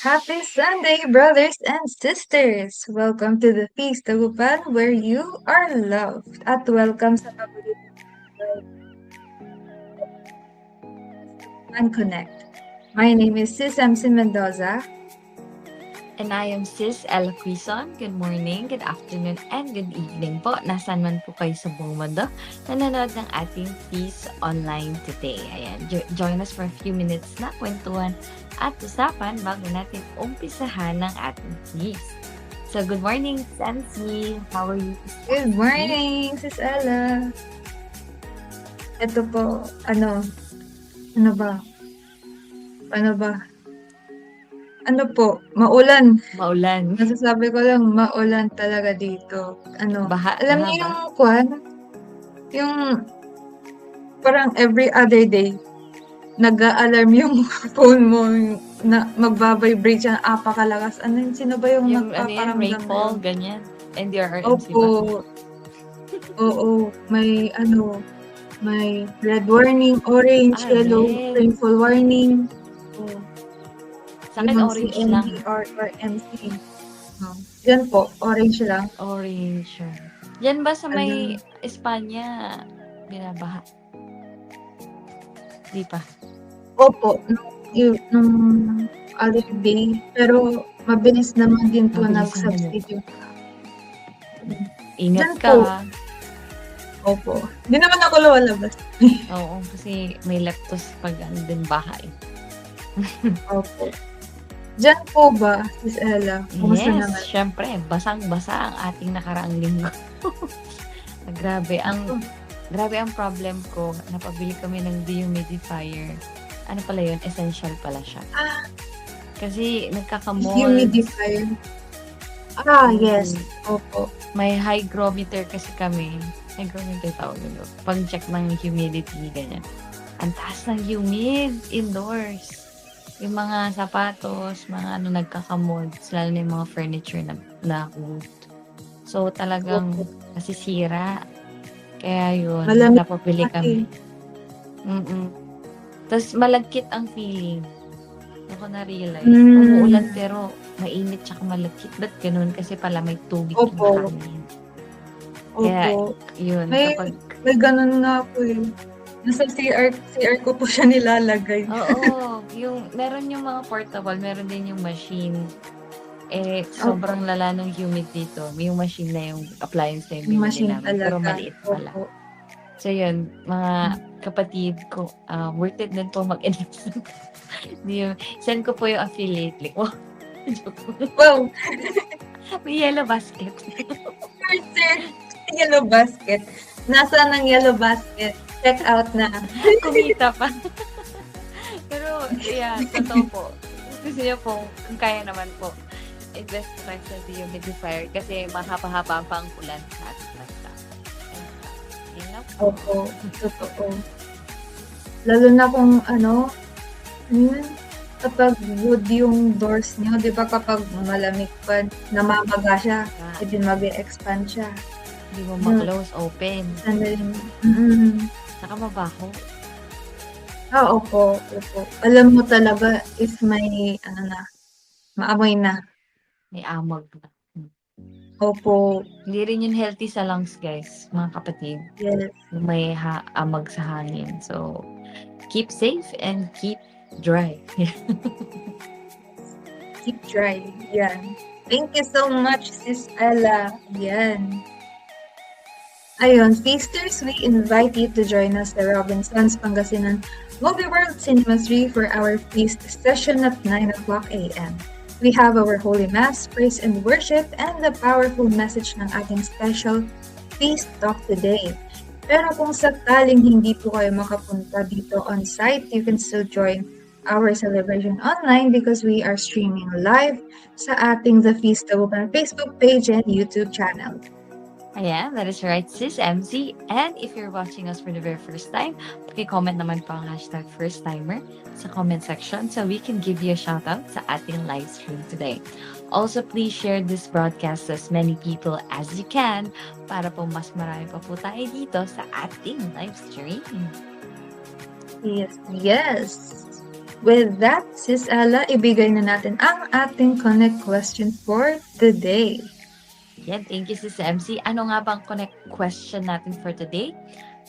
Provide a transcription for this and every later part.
Happy Sunday, brothers and sisters! Welcome to the Feast Tagupan where you are loved. At welcome sa paborito and Connect. My name is Sis MC Mendoza. And I am Sis Ella Quizon. Good morning, good afternoon, and good evening po. Nasaan man po kayo sa buong mundo nanonood ng ating Feast online today. Ayan, join us for a few minutes na kwentuhan at usapan bago natin umpisahan ng ating Feast. So, good morning, Sensi. How are you? Good morning, Sis Ella. Ito po, ano ba? Ano po, maulan. Maulan. Masasabi ko lang, maulan talaga dito. Alam Baha niyo ba? yung parang every other day, nag-a-alarm yung phone mo na magba-vibrate siya, apakalakas. Sino ba yung Yung nagpaparamdam na rainfall, yun? ganyan. NDRRMC ba? Opo, oo, may red warning, orange, yellow, Red. rainfall warning. Oh, Sa akin, yung orange lang. CNDR or MC. Yan po, orange lang. Orange. Yan ba sa may Ano? Espanya binabaha? Di pa. Opo, nung other day, pero mabilis naman din po nag-subside yung Ingat Diyan ka. po. Opo. Hindi naman ako lumalabas. Oo, kasi may leptos pag din bahay. Opo. Diyan po ba, Sis Ella? Kumusta Yes, naman? syempre, basang-basa ang ating nakaraang linggo. grabe ang problem ko. Napabili kami ng dehumidifier. Ano pala yun? Essential pala siya. Kasi nagkakamol. Humidifier. Yes. Opo. May hygrometer kasi kami. Hygrometer tawag nyo. Pag-check ng humidity, ganyan. Ang taas ng humid indoors. Yung mga sapatos, mga nagkakamold, lalo na yung mga furniture na wood. So, talagang nasisira. Kaya yun, Malamig napapili kami. Tapos, malagkit ang feeling. Ako na-realize. Umuulan pero mainit tsaka malagkit. Ba't ganun? Kasi pala may tubig yung hangin. Kaya, yun. May ganun nga po yun. Nasa CR ko po siya nilalagay. Oo. Meron yung mga portable, meron din yung machine. Sobrang lala ng humid dito. Yung machine na yung appliance na yung binili namin. Pero maliit pala. So yun, mga kapatid ko, worth it din po mag-invest. Send ko po yung affiliate link. Wow! May yellow basket. Yellow basket. Nasaan ang yellow basket? Check out na. Kumita pa. Pero, yeah, totoo po. Gusto niyo po, kung kaya naman po, invest po kayo sa dehumidifier kasi mahaba-haba pa ang ulan sa ating bansa. Opo, totoo. Lalo na kung kapag wood yung doors niyo, di ba kapag malamig pa, namamaga siya, pwede mag-expand siya. Hindi mo ma-close, open. Saka mabaho. Opo. Alam mo talaga if may, maamoy na. May amag na. Opo. Hindi rin yun healthy sa lungs, guys, mga kapatid. Yes. May amag sa hangin. So, keep safe and keep dry. Keep dry. Yan. Thank you so much, Sis Ella. Yan. Ayun, feasters, we invite you to join us at Robinsons Pangasinan Movie World Cinema 3 for our feast session at 9 o'clock a.m. We have our Holy Mass, praise and worship, and the powerful message ng ating special Feast Talk today. Pero kung sakaling hindi po kayo makapunta dito on site, you can still join our celebration online because we are streaming live sa ating The Feast Tagupan Facebook page and YouTube channel. Ayan, that is right, Sis MC. And if you're watching us for the very first time, paki-comment naman po ang hashtag first timer sa comment section so we can give you a shout out sa ating live stream today. Also, please share this broadcast to as many people as you can para po mas marami pa po tayo dito sa ating live stream. Yes. with that, Sis Ella, ibigay na natin ang ating connect question for today. Yan, thank you, Sis MC. Ano nga bang connect question natin for today?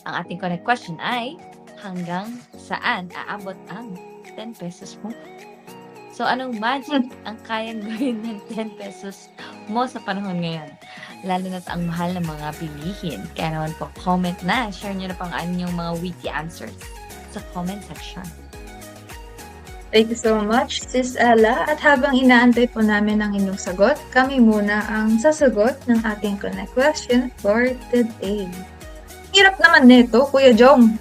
Ang ating connect question ay, hanggang saan aabot ang 10 pesos mo? So, anong magic ang kayang gawin ng 10 pesos mo sa panahon ngayon? Lalo na't ang mahal ng mga bilihin. Kaya naman po, comment na. Share nyo na pang inyong mga witty answers sa comment section. Thank you so much, Sis Ella. At habang inaantay po namin ang inyong sagot, kami muna ang sasagot ng ating connect question for today. Hirap naman nito, Kuya Jong.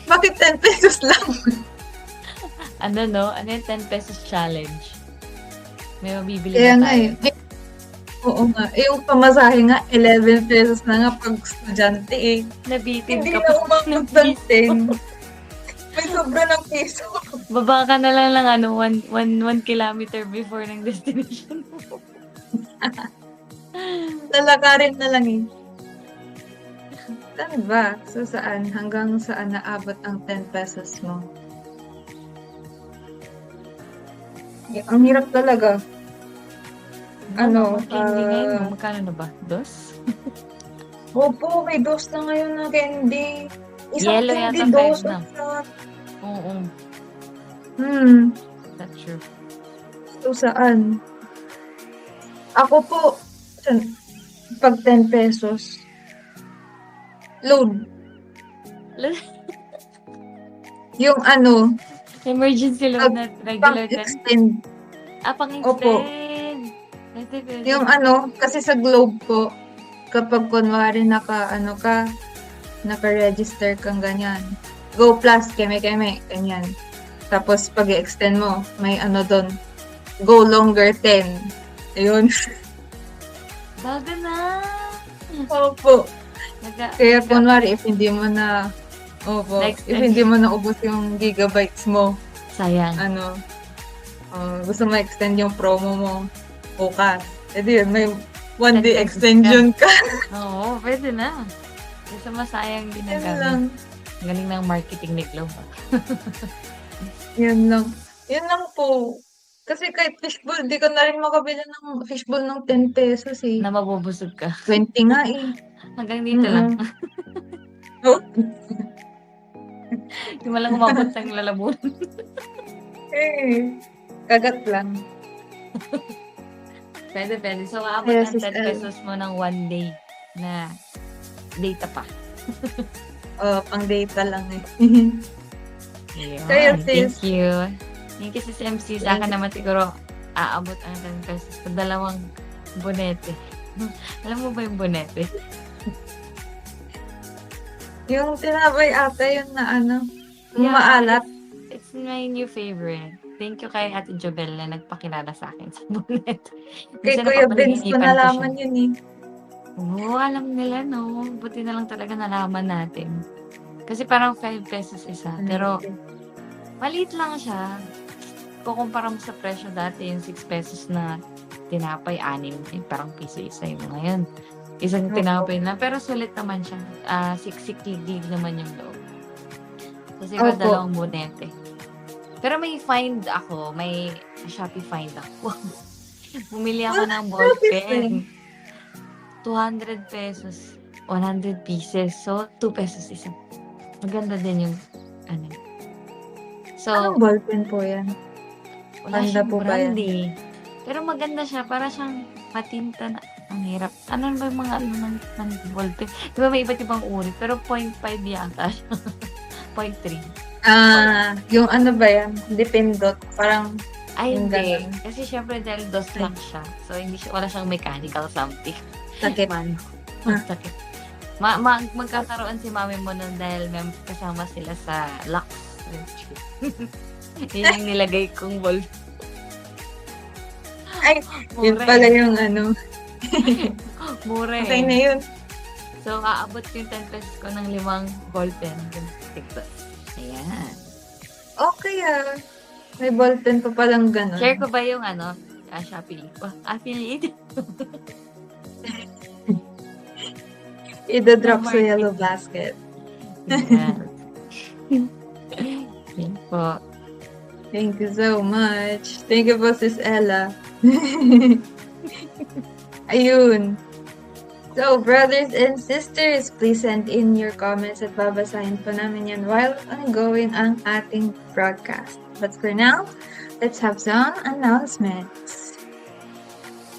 Bakit 10 pesos lang? Ano yung 10 pesos challenge? May mabibili Kaya ba nga tayo? Oo nga. Yung pamasahe nga, 11 pesos na nga pag estudyante eh. Nabitin Hindi ka na pa. umabot ng 10. May sobra ng piso. Baba ka na lang ng 1 kilometer before ng destination mo. Lalakarin na lang eh. Saan ba? So saan? Hanggang saan naabot ang 10 pesos mo? Ang hirap talaga. Ano, Candy ngayon, magkano na ba? Dos? Opo, may dos na ngayon na candy. Isang Yellow candy, yata, dos. 5 na. Ang sarap. Oo, that's true. So saan? Ako po, pag 10 pesos, load. Yung ano, Emergency loan na regular ka. pang-extend. Opo. Pang-extend. Yung ano, kasi sa Globe po, kapag kunwari naka-register kang ganyan. Go Plus, keme-keme, ganyan. Tapos pag i-extend mo, may ano doon, Go Longer 10. Ayun. Baga na. Opo. Kaya Naga- kunwari, if hindi mo na, if hindi mo na ubos yung gigabytes mo, Sayang. gusto mo extend yung promo mo, bukas. Edi yun, may 10 one day pesos extension ka. Oo, pwede na. Kasi masayang din ang Yan gamit. lang. Ang galing ng marketing ni Globe. Yan lang. Yan lang po. Kasi kahit fishbowl, di ko na rin makabili ng fishbowl ng 10 pesos eh. Na mabubusog ka. 20 nga eh. Hanggang dito lang. Oh, Hindi mo lang umabot ng lalabunan. kagat lang. Pwede. So, aabot Yes, ng 10 yes, pesos mo ng 1 day na data pa. Pang data lang eh. Ayun. Kaya, Thank sis. you. Thank you, sis MC. Sa akin naman siguro, aabot ang 10 pesos sa 2 bonete. Alam mo ba yung bonete? Yung tinapay ata yun na yung Yeah, maalat. It's my new favorite. Thank you kay Ate Jobel na nagpakilala sa akin sa bonete. Kay Minsan Kuya Vince ko napapanaginipan ko siya. nalaman yun eh. Oo, alam nila, no? Buti na lang talaga nalaman natin. Kasi parang 5 pesos isa. Pero maliit lang siya. Kukumpara mo sa presyo dati, yung 6 pesos na tinapay, 6, parang piso isa yun ngayon. Isang Opo. tinapay na, pero sulit naman siya. 60 gig naman yung loob. Kasi iba Opo. 2 bonete. Pero may find ako, may Shopee find ako. Bumili ako ng ballpen. 200 pesos. 100 pieces. So, 2 pesos isa. Maganda din yung So, Anong ballpen po yan? wala Panda siyang po ba yan? brand eh. Pero maganda siya. Para siyang matinta na. Ang hirap. Ano ba yung mga ng ballpen? Di ba may iba't ibang uri? Pero 0.5 yata siya. 0.3. Yung ano ba yan? Dipindot. Parang, Ay, Yung hindi. ganun. Kasi syempre dahil DOS lang siya. So, wala siyang mechanical something. sakit. Man. Ah. Sakit. Magkakaroon si mami mo nun dahil kasama sila sa Lux. Yun yung nilagay kong ball. Ay, yun Mura pala eh. yung Mura Okay eh. na yun. So, aabot yung 10 pesos ko ng 5 ballpen. TikTok. Ayan. Okay May ballpen pa palang ganun. Share ko ba yung Shopee? Affiliate? Ida-drop sa Marketing. yellow basket. Ayan. Yan po. Thank you so much. Thank you po, Sis Ella. Ayun. So, brothers and sisters, please send in your comments at babasahin po namin yan while ongoing ang ating broadcast. But for now, let's have some announcements.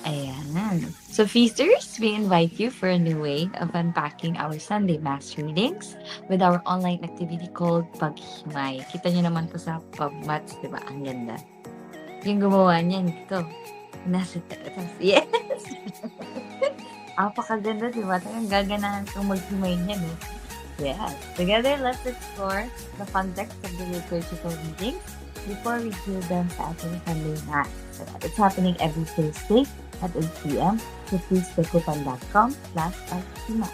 Ayan. So, feasters, we invite you for a new way of unpacking our Sunday Mass readings with our online activity called Paghimay. Kita nyo naman po sa PubMats, di ba? Ang ganda. Yung gumawa niyan, ito. Nasa yes! Apakaganda, di ba? Talagang gaganahan kang maghimay niyan, eh. Yes. Together, let's explore the context of the liturgical readings before we hear them sa ating Sunday Mass. So, it's happening every Thursday at 8 p.m. So, please tekopan.com/paghimay.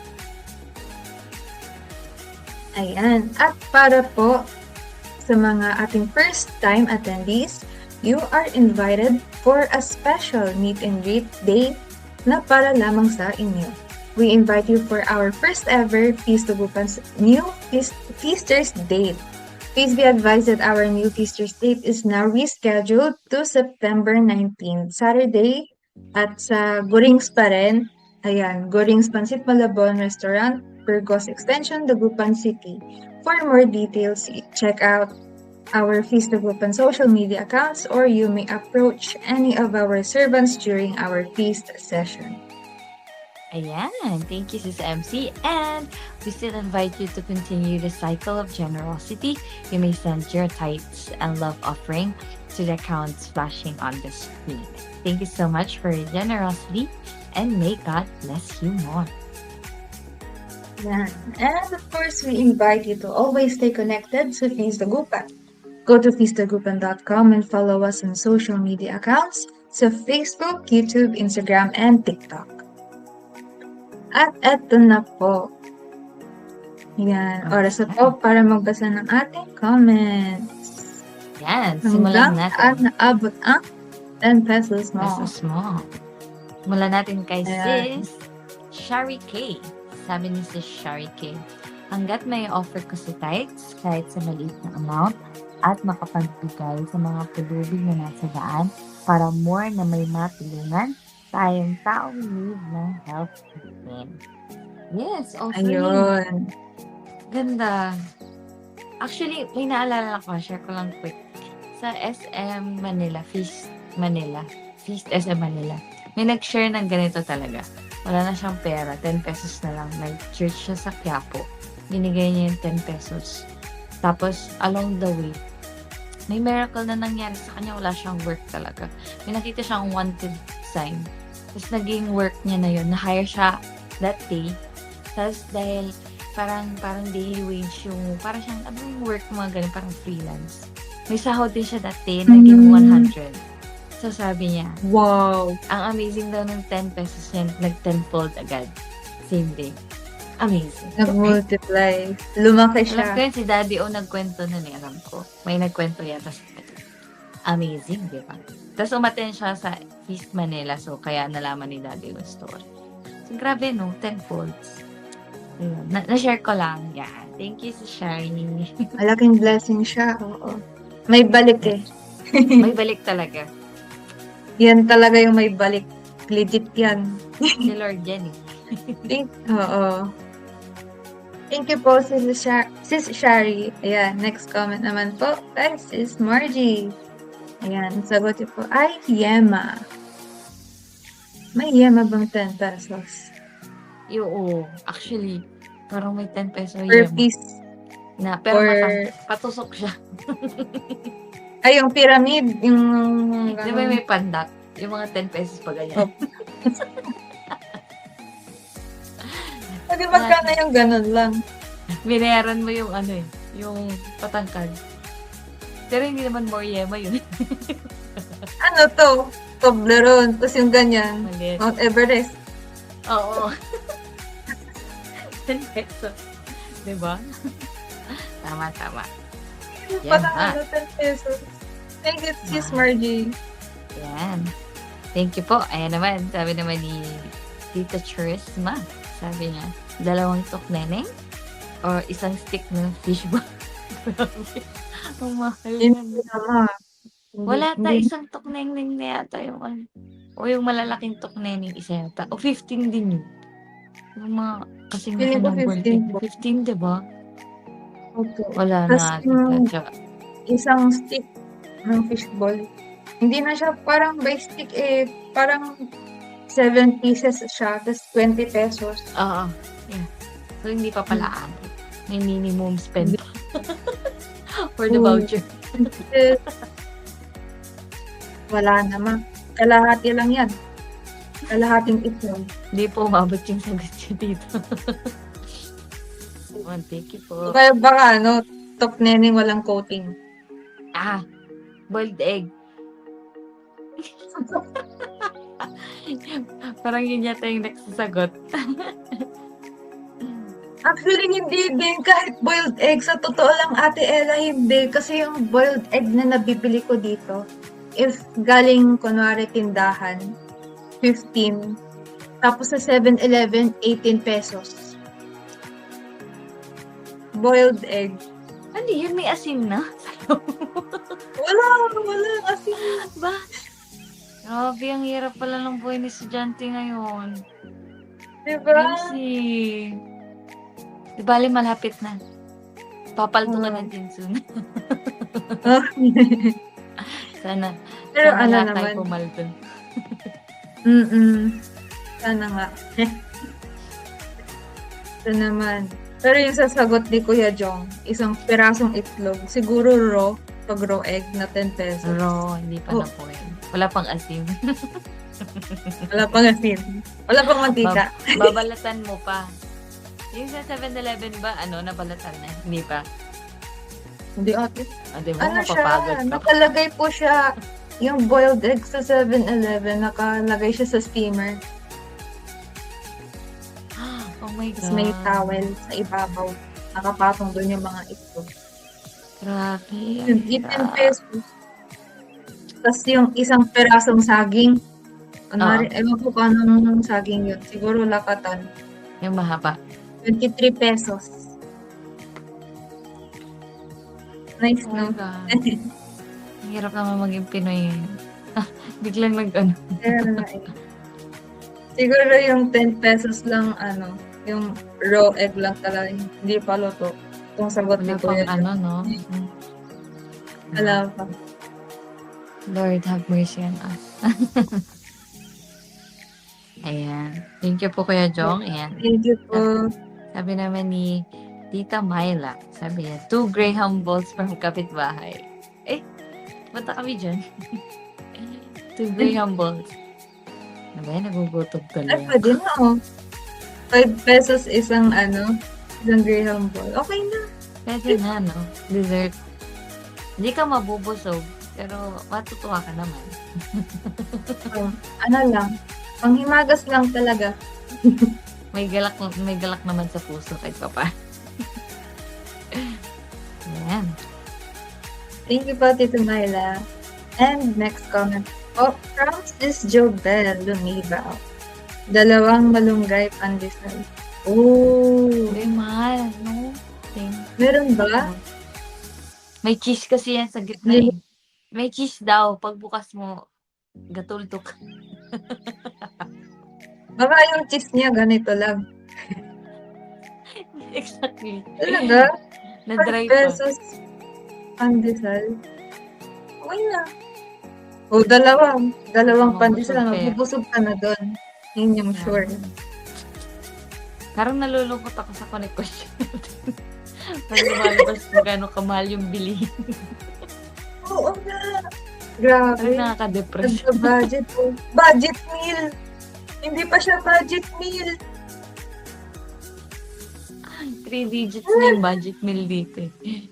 Ayan. At para po sa mga ating first-time attendees, you are invited for a special meet and greet day na para lamang sa inyo. We invite you for our first ever Feast of Upan's new Feasters date. Please be advised that our new Feasters date is now rescheduled to September 19, Saturday, at sa Gurings pa rin. Ayan, Gurings Pansit Malabon Restaurant, Burgos Extension, Dagupan City. For more details, check out our Feast of Upan social media accounts, or you may approach any of our servants during our feast session. Ayan. Thank you, Sis MC. And we still invite you to continue the cycle of generosity. You may send your tithes and love offering to the accounts flashing on the screen. Thank you so much for your generosity, and may God bless you more. Yan. And of course, we invite you to always stay connected to Feast of Upan. Go to feastagupan.com and follow us on social media accounts sa Facebook, YouTube, Instagram, and TikTok. At eto na po. Yan, oras na po para magbasa ng ating comments. Yan, simulan natin. At naabot ang 10 pesos mo. Pesos mo. Simulan natin kay Ayan. Sis Shari K. Sabi ni Sis Shari K, hanggat may offer ko sa tithes, kahit sa maliit na amount, at makapagbigay sa mga pulubi na nasa daan para more na may matulungan tayong taong need ng help din. Yes, offering. Ayun. Ganda. Actually, may naalala ko, share ko lang quick. Sa SM Manila, Feast SM Manila, may nag-share ng ganito talaga. Wala na siyang pera, 10 pesos na lang. Nag-church siya sa Quiapo. Binigay niya yung 10 pesos. Tapos, along the way, may miracle na nangyari sa kanya. Wala siyang work talaga. May nakita siyang wanted sign. Tapos, naging work niya na yun. Na-hire siya that day. Tapos, dahil parang daily wage yung, parang siyang, ano yung work, mga ganun, parang freelance. May sahod din siya that day. Naging 100. So, sabi niya, Wow. ang amazing daw ng 10 pesos niya, nag-tenfold agad. Same day. Amazing. Nag-multiply. Lumaki Alam ko siya. yun, si Daddy O nagkwento nun eh, alam ko. May nagkwento yata sa amazing, di ba? Tapos umaten siya sa Feast Manila, so kaya nalaman ni Daddy yung story. So grabe no, 10 folds. Na-share ko lang. Yeah. Thank you si Shari. Malaking blessing siya. Oo. May balik eh. May balik talaga. Yan talaga yung may balik. Legit yan. Si Lord yan eh. Oo. Thank you po, Sis Shari. Ayan, next comment naman po kay Sis Margie. Ayan, sagot niyo po ay Yema. May Yema bang 10 pesos? Oo. Actually, parang may 10 peso Per yema. piece? Na, pero Or- patusok siya. Ay, yung pyramid. Yung... Di ba may pandak? Yung mga 10 pesos pa ganyan. Oh. Pwede magkano yung ganun lang. Binayaran mo yung ano eh, yung patangkad. Pero hindi naman more yema yun. Ano to? Toblerone. Tapos yung ganyan. Maliit. Mount Everest. Oo. 10 pesos. Diba? Tama. Yung Yan patangkad ha. 10 pesos. Thank you, Sis Wow. Margie. Yan. Thank you po. Ayan naman, sabi naman ni Tita Charisma. Sabi niya, 2 tok neneng or isang stick ng fishball. Grabe. Ang mahal Hindi yan. naman. Wala ta, Hindi. isang tokneneng na yata yung ano. O yung malalaking tokneneng isa yata. O 15 din yun. Yung mga kasing laki Feeling ko ng gold 15 egg. po. 15, di ba? Opo. Wala na Tas tita. yung Tsaka, isang stick ng fishball, hindi na siya parang by stick parang 7 pieces siya, tas 20 pesos. oo. Yeah. So, hindi pa Hmm. pala aabot. May minimum Hindi. spend for the Oo. voucher. Eh, wala naman. Kalahati lang yan. Kalahating itlog. Hindi po umabot yung sagot niyo dito. Thank you po. Kaya baka tokneneng walang coating. Boiled egg. Parang yun yata yung next sagot. Actually, hindi din. Kahit boiled egg, sa totoo lang, Ate Ella, hindi. Kasi yung boiled egg na nabibili ko dito, if galing, kunwari, tindahan, 15. Tapos sa 7-Eleven, 18 pesos. Boiled egg. Ano yun? May asin na? Wala kasi. Ba? Grabe, ang hirap pala ng buhay ni estudyante ngayon. Diba? Easy. Di bali, malapit na. Papaldo ka na din soon. Sana. Pero sana ano lahat naman. tayo pumaldo. Sana nga. Ito naman. Pero yung sasagot ni Kuya Jong, isang pirasong itlog, siguro raw, pag raw egg na 10 pesos. Raw, hindi pa na po yun. Wala pang asin. Wala pang asin. Wala pang mantika. Babalatan mo pa. Yung sa 7-Eleven ba, nabalatan na? Hindi pa. Hindi ate. Di ba? Ano Mapapagod siya? ka pa. Nakalagay po siya, yung boiled egg sa 7-Eleven, nakalagay siya sa steamer. Oh my Tapos God. may towel sa ibabaw. Nakapatong doon yung mga itlog. Grabe. Yung 10 pesos. Tapos yung isang perasong saging. Kunwari, ewan ko kung anong saging yun. Siguro lakatan. Yung mahaba. 23 pesos. Nice, Oh my no? God. Ang hirap naman maging Pinoy. Biglang Kaya na Siguro yung 10 pesos lang, yung raw egg lang talaga. Hindi pa luto. Kung sagot ni wala pang Kuya. no? Wala pa. Lord have mercy on us. Ayan. Thank you po Kuya Jong. Ayan. Thank you po. Sabi naman ni Tita Myla, sabi niya, 2 Graham balls from kapitbahay. Bata kami dyan. 2 Graham balls. Ano ba yan? Nagugutom Ay, tuloy. pwede na 5 pesos isang Graham ball. Okay na. Pwede na, no? Dessert. Hindi ka mabubusog, pero matutuwa ka naman. Ano lang. Panghimagas lang talaga. May galak naman sa puso kahit pa pa. Ayan. Thank you po, Tito Myla. And next comment. From Sis Jobel Lumibaw. 2 malunggay pandesal. May mahal, no? Meron ba? May cheese kasi yan sa gitna eh. May cheese daw. Pagbukas mo, gatultok. Baka yung cheese niya ganito lang. Exactly. Talaga? Na-dry 5 pa. pesos pandesal. Okay na. Dalawang pandesal. Mabubusog ka na doon. Yun yung sure. Parang nalulungkot ako sa connect question. Parang lumalabas kung gano'ng kamahal yung bilihin. Oo nga. Grabe. Parang nakaka-depress. Budget po. Budget meal. Hindi pa siya budget meal. 3 digits na yung budget meal dito eh.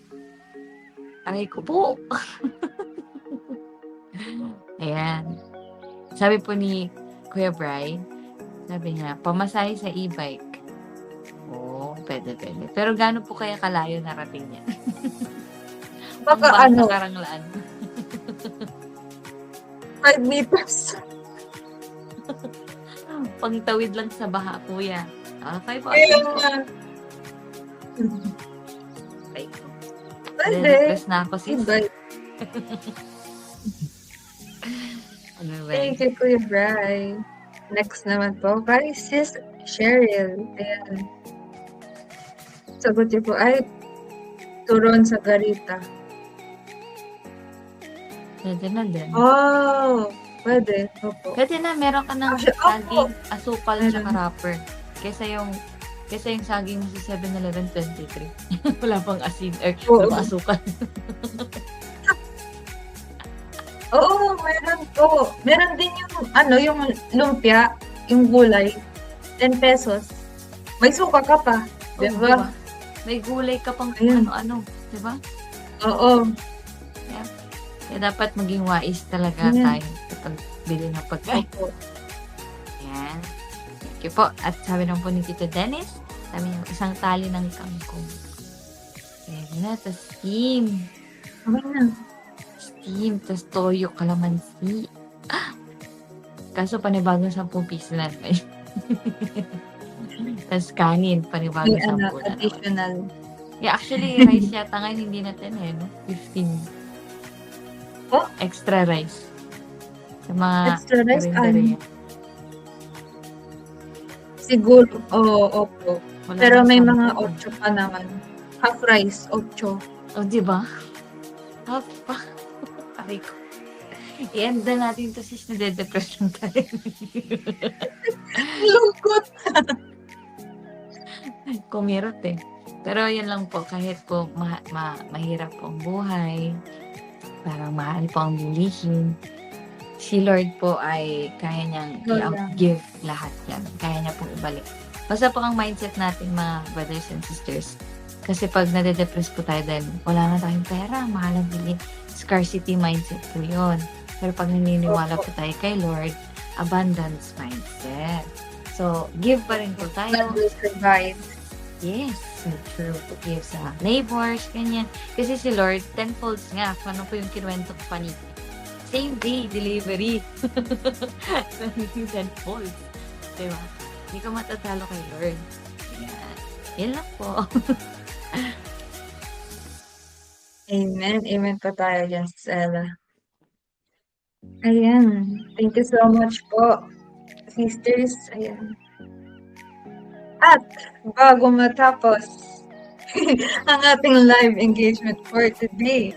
Aray ko po. Ayan. Sabi po ni Kuya Bri, sabi niya, pamasahe sa e-bike. Pwede. Pero gaano po kaya kalayo narating niya? Baka Sa Karanglaan. 5 meters. Pangtawid lang sa baha, kuya. 5 Ayun hours. nga. Pwede. Pwede. Depress na ako sis. E-bike. Ano ba Thank you, Kuya Bri. Next naman po, kay Sis Cheryl. Ayan. Sagot niyo po ay turon sa garita. Pwede na din. Oh, pwede. Opo. Pwede na, meron ka ng Actually, saging, asukal, Meron. tsaka wrapper. Kesa yung saging mo sa 7-Eleven 23. Wala pang asin, Oo. wala pang asukal. Oo, meron po. Meron din yung lumpia, yung gulay, 10 pesos. May suka ka pa, Oh, di ba? May gulay ka pang Ayun. ano-ano, di ba? Oo. Kaya dapat maging wais talaga Ayan. tayo kapag bili ng pagkain. Opo. Ayan. Thank you po. At sabi lang po ni Tito Dennis, sabi niya, isang tali ng kangkong. Ayan na, tas steam. Okay na. Steam, tas toyo, kalamansi. Kaso panibagong 10 piso na naman. Tas kanin, panibagong May 10 na naman. additional. Yeah, actually, rice yata ngayon hindi natin no? 15. Oh? Extra rice. Sa mga Extra rice, karinderya. Siguro, opo. Wala Pero nang may 10 mga doon. 8 pa naman. Half rice, 8. Oh, di ba? Half pa. Aray ko. I-end na natin to sis, nade-depression tayo. Lungkot. Kumirot eh. Pero yun lang po, kahit po mahirap po ang buhay, parang mahal po ang bilihin, si Lord po ay kaya niyang i-give lahat yan. Kaya niya pong ibalik. Basta po ang mindset natin mga brothers and sisters. Kasi pag nade-depress po tayo dahil wala na tayong pera, mahal ang bilhin. Scarcity mindset po yun. Pero pag naniniwala po tayo kay Lord, abundance mindset. So, give pa rin po tayo. God will provide. Yes, so true. To give sa neighbors, ganyan. Kasi si Lord, tenfolds nga. Ano po yung kinuwento ko pa ni same day delivery. Tenfolds. Diba? Hindi ka matatalo kay Lord. Yan. Yan lang po. Amen. Amen pa tayo dyan, Stella. Ayan. Thank you so much po, sisters. Ayan. At bago matapos ang ating live engagement for today,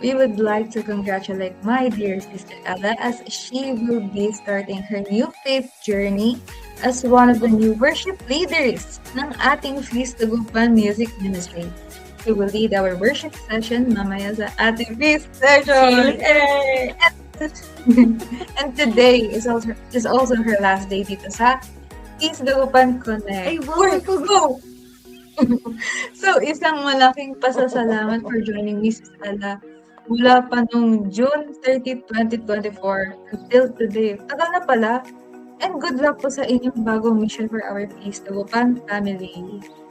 we would like to congratulate my dear sister Ella as she will be starting her new faith journey as one of the new worship leaders ng ating Feast Tagupan Music Ministry. She will lead our worship session mamaya sa ating Feast session. Yay! And today is also her last day dito sa Feast Tagupan Connect. Ay, wow! Go! So, isang malaking pasasalamat for joining me, Sis Ella. Mula pa nung June 30, 2024 until today. Tagal na pala. And good luck po sa inyong bagong mission for our Feast Tagupan family.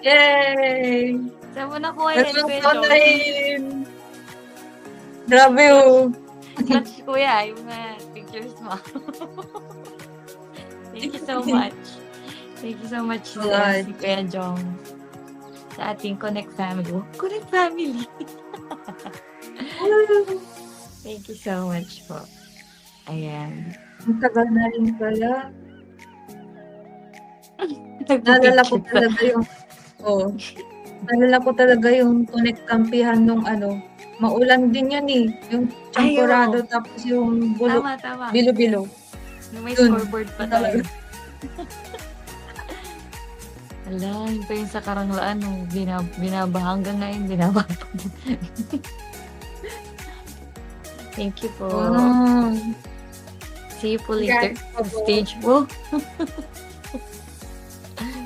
Yay! Saan mo na kuha yan, Welcome Pedro? online! Grabe oh! Clutch, kuya, yung pictures mo. Thank you so much. Thank you so much, si Kuya Jong. Sa ating Connect family. Connect family! Thank you so much po. Ayan. Ang tagal na rin pala. Naalala ko talaga yung naalala ko talaga yung Connect kampihan nung maulan din yan eh. Yung champorado tapos yung Tama. bilo-bilo. Yung may scoreboard pa tayo. Ala, yun pa yung sa Karanglaan, binabaha hanggang ngayon, binabaha pa. Thank you po. Wow. See you po later. Stage po.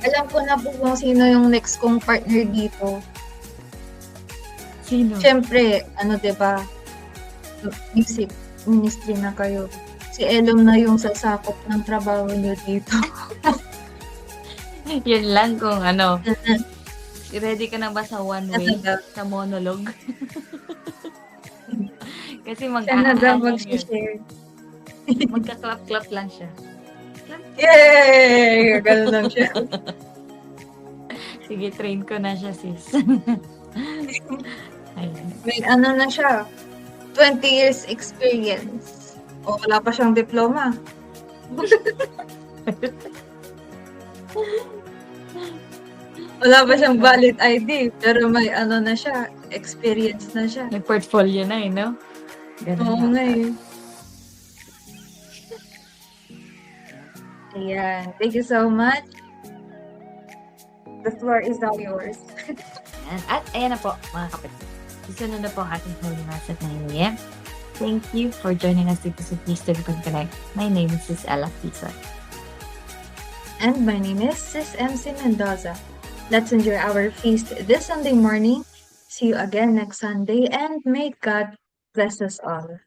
Alam ko na po kung sino yung next kong partner dito. Sino? Siyempre, diba, music ministry na kayo. Si Elom na yung sasakop ng trabaho niyo dito. Yun lang kung ready ka na ba sa one way? Sa monologue? Kasi mag-share. Magka-clap-clap lang siya. Yay! Ganun lang siya. Sige, train ko na siya, sis. Ayan. May na siya. 20 years experience. O, wala pa siyang diploma. Wala pa siyang valid ID, pero may ano na siya, experience na siya. May portfolio na no? Ganun Oo nga yata. Ayan. Thank you so much. The floor is now yours. Ayan. At ayan na po, mga kapatid. Susunod na po ang ating Holy Mass at 9 a.m. Thank you for joining us dito sa Feast and Connect. My name is Sis Ella Pisa. And my name is Sis MC Mendoza. Let's enjoy our feast this Sunday morning. See you again next Sunday, and may God bless us all.